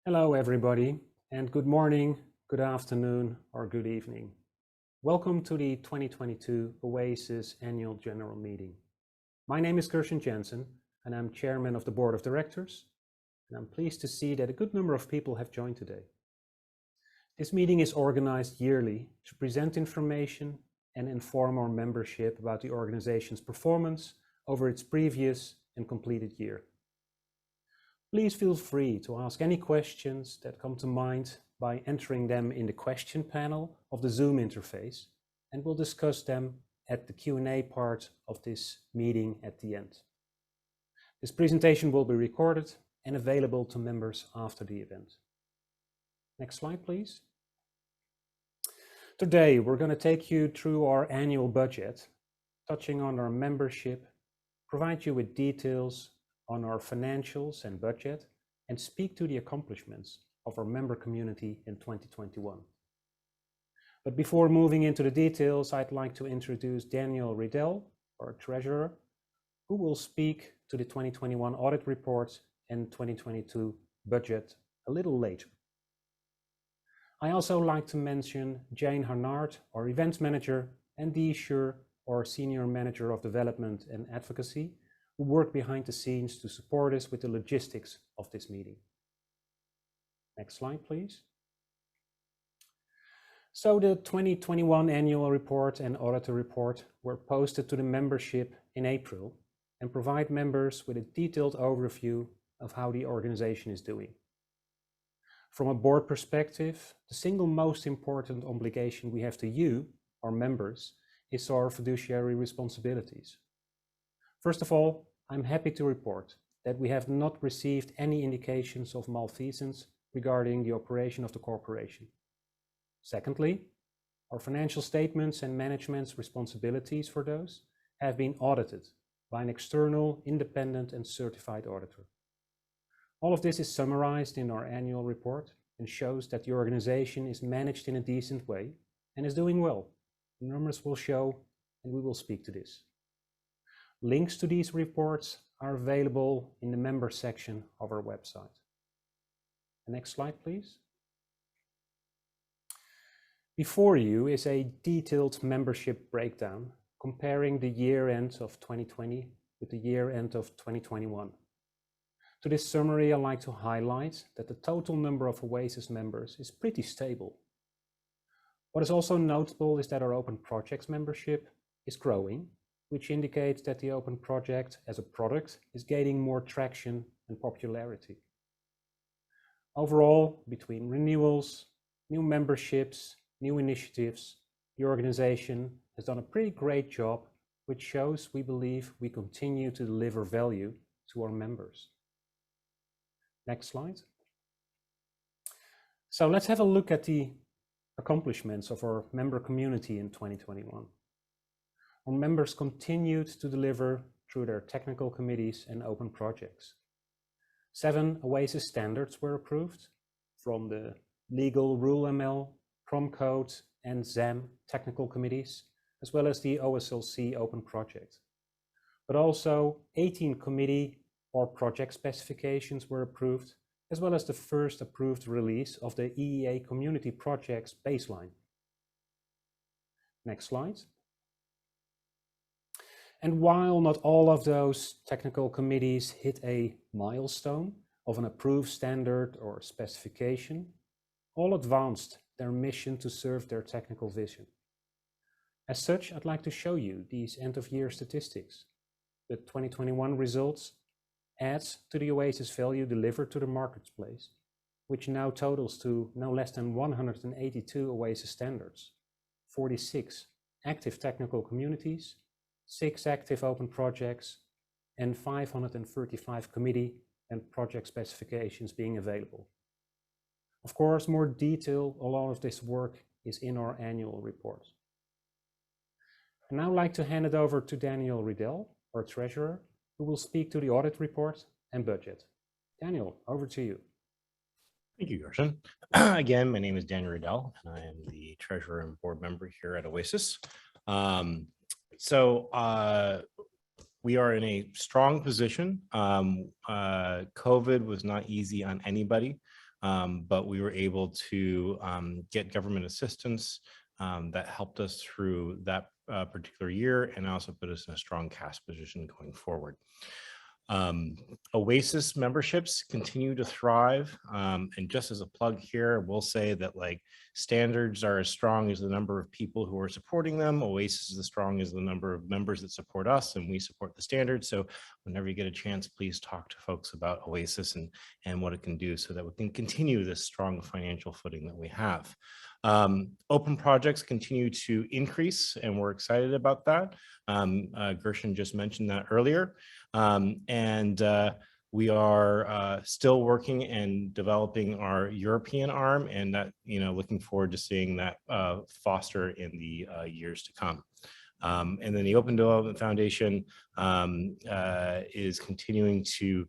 Hello, everybody, and good morning, good afternoon, or good evening. Welcome to the 2022 OASIS Annual General Meeting. My name is Gershon Jensen, and I'm Chairman of the Board of Directors, and I'm pleased to see that a good number of people have joined today. This meeting is organized yearly to present information and inform our membership about the organization's performance over its previous and completed year. Please feel free to ask any questions that come to mind by entering them in the question panel of the Zoom interface, and we'll discuss them at the Q&A part of this meeting at the end. This presentation will be recorded and available to members after the event. Next slide, please. Today, we're going to take you through our annual budget, touching on our membership, provide you with details on our financials and budget, and speak to the accomplishments of our member community in 2021. But before moving into the details, I'd like to introduce Daniel Riedel, our treasurer, who will speak to the 2021 audit report and 2022 budget a little later. I also like to mention Jane Harnard, our events manager, and Dee Schur, our senior manager of development and advocacy, who work behind the scenes to support us with the logistics of this meeting. Next slide, please. So the 2021 annual report and auditor report were posted to the membership in April and provide members with a detailed overview of how the organization is doing. From a board perspective, the single most important obligation we have to you, our members, is our fiduciary responsibilities. First of all, I'm happy to report that we have not received any indications of malfeasance regarding the operation of the corporation. Secondly, our financial statements and management's responsibilities for those have been audited by an external, independent, and certified auditor. All of this is summarized in our annual report and shows that the organization is managed in a decent way and is doing well. The numbers will show, and we will speak to this. Links to these reports are available in the member section of our website. The next slide, please. Before you is a detailed membership breakdown comparing the year end of 2020 with the year end of 2021. To this summary, I'd like to highlight that the total number of OASIS members is pretty stable. What is also notable is that our open projects membership is growing, which indicates that the open project as a product is gaining more traction and popularity. Overall, between renewals, new memberships, new initiatives, the organization has done a pretty great job, which shows we believe we continue to deliver value to our members. Next slide. So let's have a look at the accomplishments of our member community in 2021. Our members continued to deliver through their technical committees and open projects. 7 OASIS standards were approved from the Legal Rule ML, Prom Code, and ZAM technical committees, as well as the OSLC open project. But also 18 committee or project specifications were approved, as well as the first approved release of the EEA Community Projects baseline. Next slide. And while not all of those technical committees hit a milestone of an approved standard or specification, all advanced their mission to serve their technical vision. As such, I'd like to show you these end-of-year statistics. The 2021 results adds to the OASIS value delivered to the marketplace, which now totals to no less than 182 OASIS standards, 46 active technical communities, 6 active open projects, and 535 committee and project specifications being available. Of course, more detail on all of this work is in our annual report. I'd now like to hand it over to Daniel Riedel, our treasurer, who will speak to the audit report and budget. Daniel, over to you. Thank you, Gershon. Again, my name is Daniel Riedel, and I am the treasurer and board member here at OASIS. We are in a strong position. COVID was not easy on anybody. but we were able to get government assistance that helped us through that particular year and also put us in a strong cash position going forward. OASIS memberships continue to thrive. And just as a plug here, we'll say that like standards are as strong as the number of people who are supporting them. OASIS is as strong as the number of members that support us, and we support the standards. So whenever you get a chance, please talk to folks about OASIS and what it can do so that we can continue this strong financial footing that we have. Open projects continue to increase, and we're excited about that. Gershon just mentioned that earlier. We are still working and developing our European arm, and that, looking forward to seeing that foster in the years to come. And then the Open Development Foundation is continuing to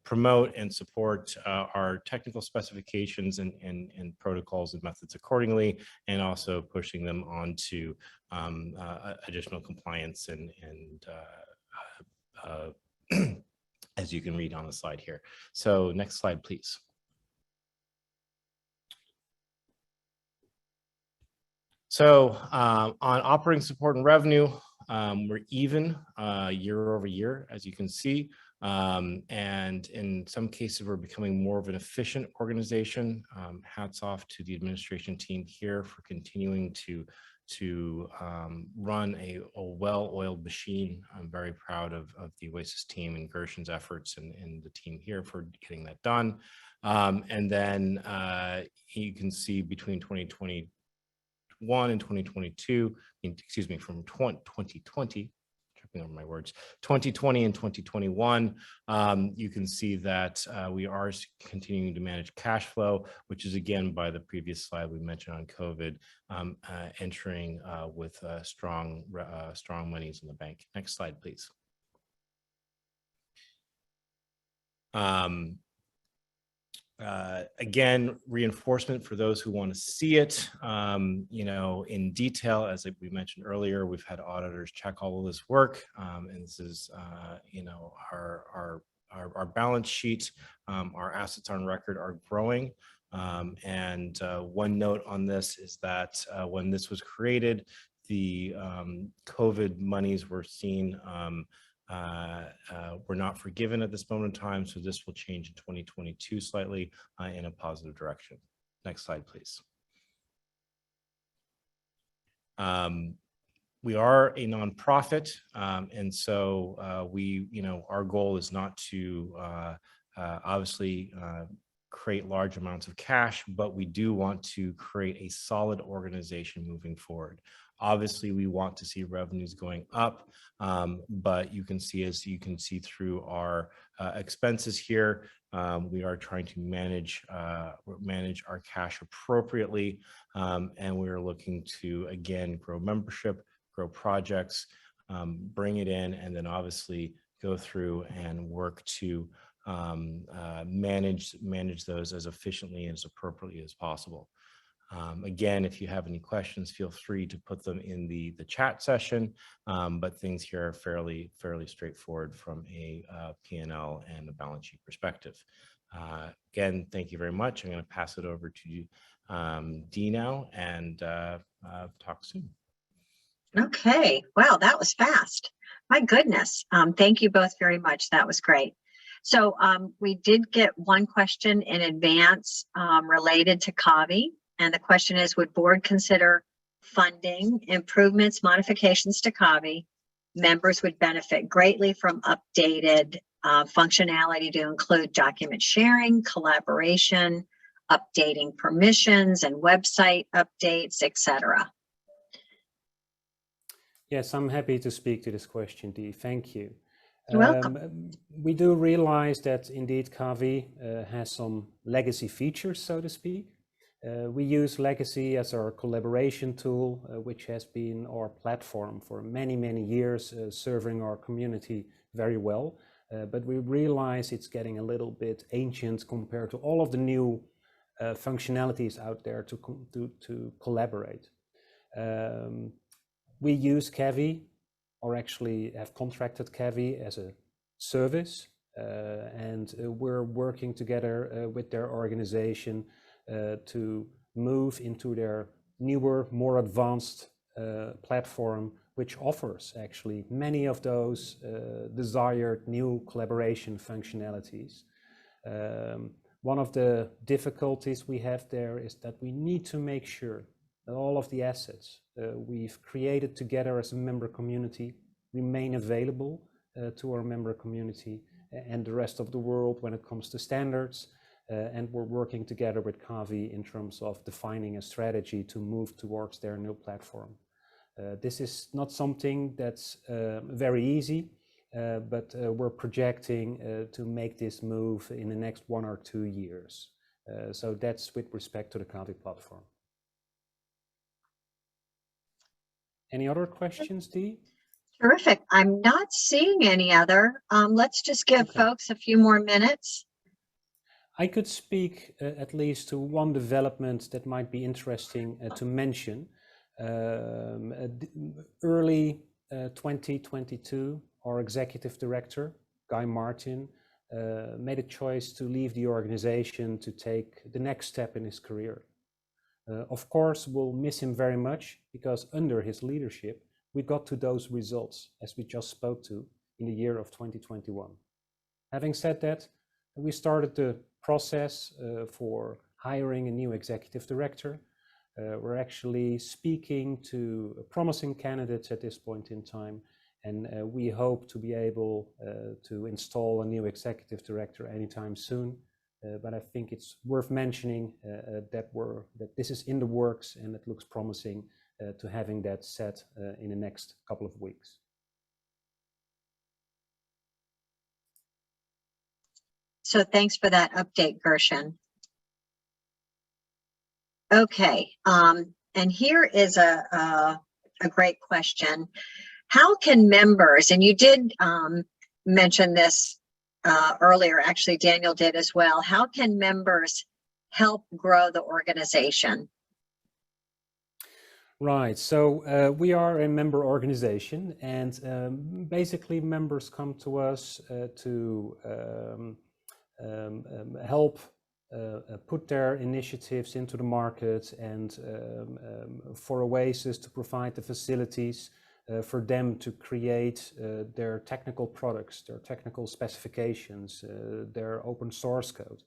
promote and support our technical specifications and protocols and methods accordingly, and also pushing them on to additional compliance and as you can read on the slide here. So next slide, please. So on operating support and revenue, we're even year over year, as you can see. And in some cases, we're becoming more of an efficient organization. Hats off to the administration team here for continuing to run a well-oiled machine. I'm very proud of the OASIS team and Gershon's efforts and the team here for getting that done. And then you can see between 2021 and 2022, excuse me, from 2020, tripping over my words, 2020 and 2021, you can see that we are continuing to manage cash flow, which is again, by the previous slide we mentioned on COVID, entering with strong monies in the bank. Next slide, please. Again, reinforcement for those who want to see it, in detail. As we mentioned earlier, we've had auditors check all of this work, and this is, our balance sheet. Our assets on record are growing, and one note on this is that when this was created, the COVID monies were seen. We're not forgiven at this moment in time, so this will change in 2022 slightly in a positive direction. Next slide, please. We are a nonprofit, and so our goal is not to obviously create large amounts of cash, but we do want to create a solid organization moving forward. Obviously, we want to see revenues going up, but you can see, as you can see through our expenses here, we are trying to manage our cash appropriately, and we're looking to, again, grow membership, grow projects, bring it in, and then obviously go through and work to manage those as efficiently and as appropriately as possible. Again, if you have any questions, feel free to put them in the chat session, but things here are fairly straightforward from a P&L and a balance sheet perspective. Again, thank you very much. I'm going to pass it over to Dee now, and talk soon. Okay, wow, that was fast. My goodness. Thank you both very much. That was great. So we did get one question in advance related to CAVI. And the question is, would board consider funding improvements, modifications to CAVI? Members would benefit greatly from updated functionality to include document sharing, collaboration, updating permissions and website updates, etc. Yes, I'm happy to speak to this question, Dee. Thank you. You're welcome. We do realize that indeed CAVI has some legacy features, so to speak. We use Legacy as our collaboration tool, which has been our platform for many, many years, serving our community very well. But we realize it's getting a little bit ancient compared to all of the new functionalities out there to collaborate. We use CAVI, or actually have contracted CAVI as a service, and we're working together with their organization to move into their newer, more advanced platform, which offers actually many of those desired new collaboration functionalities. One of the difficulties we have there is that we need to make sure that all of the assets we've created together as a member community remain available to our member community and the rest of the world when it comes to standards. And we're working together with CAVI in terms of defining a strategy to move towards their new platform. This is not something that's very easy, but we're projecting to make this move in the next 1 or 2 years. So that's with respect to the CAVI platform. Any other questions, Dee? Terrific. I'm not seeing any other. Let's just give folks a few more minutes. I could speak at least to one development that might be interesting to mention. Early 2022, our executive director, Guy Martin, made a choice to leave the organization to take the next step in his career. Of course, we'll miss him very much because under his leadership, we got to those results as we just spoke to in the year of 2021. Having said that, we started the process for hiring a new executive director. We're actually speaking to promising candidates at this point in time, and we hope to be able to install a new executive director anytime soon. But I think it's worth mentioning that this is in the works, and it looks promising to having that set in the next couple of weeks. So thanks for that update, Gershon. Okay, and here is a great question. How can members, and you did mention this earlier, actually Daniel did as well, how can members help grow the organization? Right, so we are a member organization, and basically members come to us to help put their initiatives into the market, and for OASIS to provide the facilities for them to create their technical products, their technical specifications, their open source code.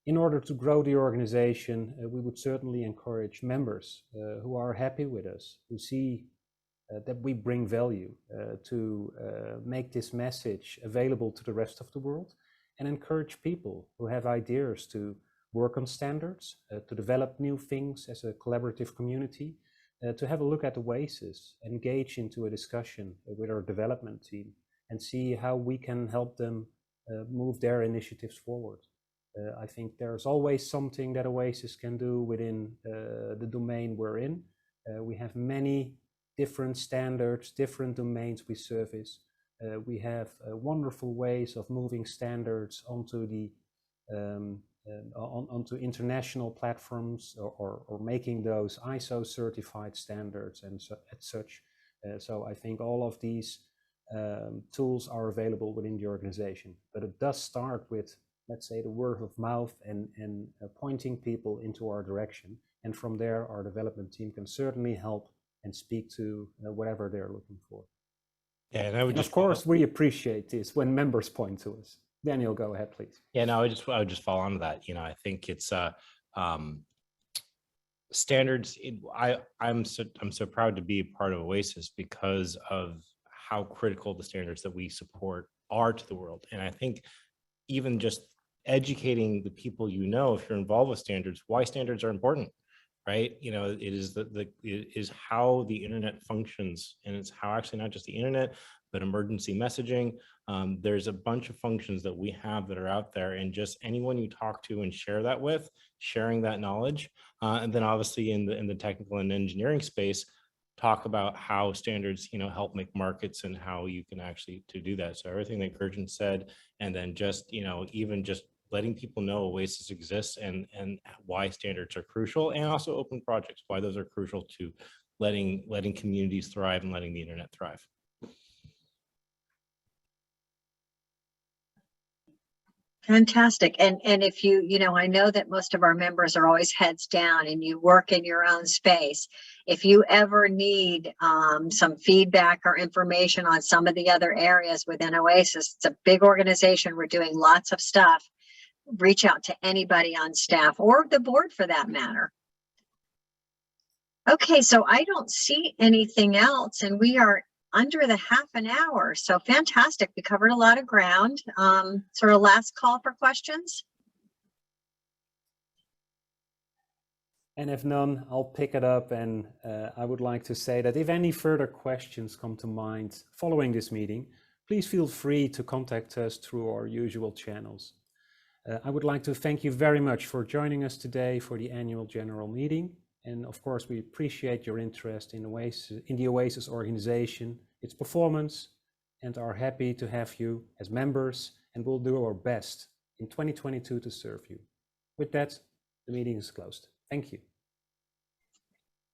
In order to grow the organization, we would certainly encourage members who are happy with us, who see that we bring value to make this message available to the rest of the world, and encourage people who have ideas to work on standards, to develop new things as a collaborative community, to have a look at OASIS, engage into a discussion with our development team, and see how we can help them move their initiatives forward. I think there's always something that OASIS can do within the domain we're in. We have many different standards, different domains we service. We have wonderful ways of moving standards onto the onto international platforms, or making those ISO certified standards and such. So I think all of these tools are available within the organization, but it does start with, let's say, the word of mouth and pointing people into our direction. And from there, our development team can certainly help and speak to whatever they're looking for. Yeah, and I would and just, of course, we appreciate this when members point to us. Daniel, go ahead, please. Yeah, no, I would just follow on to that. You know, I think it's standards. I'm so proud to be a part of OASIS because of how critical the standards that we support are to the world. And I think even just educating the people, you know, if you're involved with standards, why standards are important, right? You know, it is how the internet functions, and it's how actually not just the internet, but emergency messaging. There's a bunch of functions that we have that are out there, and just anyone you talk to and share that with, sharing that knowledge, and then obviously in the technical and engineering space, talk about how standards, you know, help make markets and how you can actually to do that. So everything that Gershon said, and then just, you know, even just letting people know OASIS exists and why standards are crucial, and also open projects, why those are crucial to letting communities thrive and letting the internet thrive. Fantastic. And if you know, I know that most of our members are always heads down and you work in your own space. If you ever need some feedback or information on some of the other areas within OASIS, it's a big organization. We're doing lots of stuff. Reach out to anybody on staff or the board for that matter. Okay, so I don't see anything else, and we are under the half an hour. So fantastic. We covered a lot of ground. Sort of last call for questions. And if none, I'll pick it up. And I would like to say that if any further questions come to mind following this meeting, please feel free to contact us through our usual channels. I would like to thank you very much for joining us today for the annual general meeting. And of course, we appreciate your interest in the OASIS organization, its performance, and are happy to have you as members, and we'll do our best in 2022 to serve you. With that, the meeting is closed. Thank you.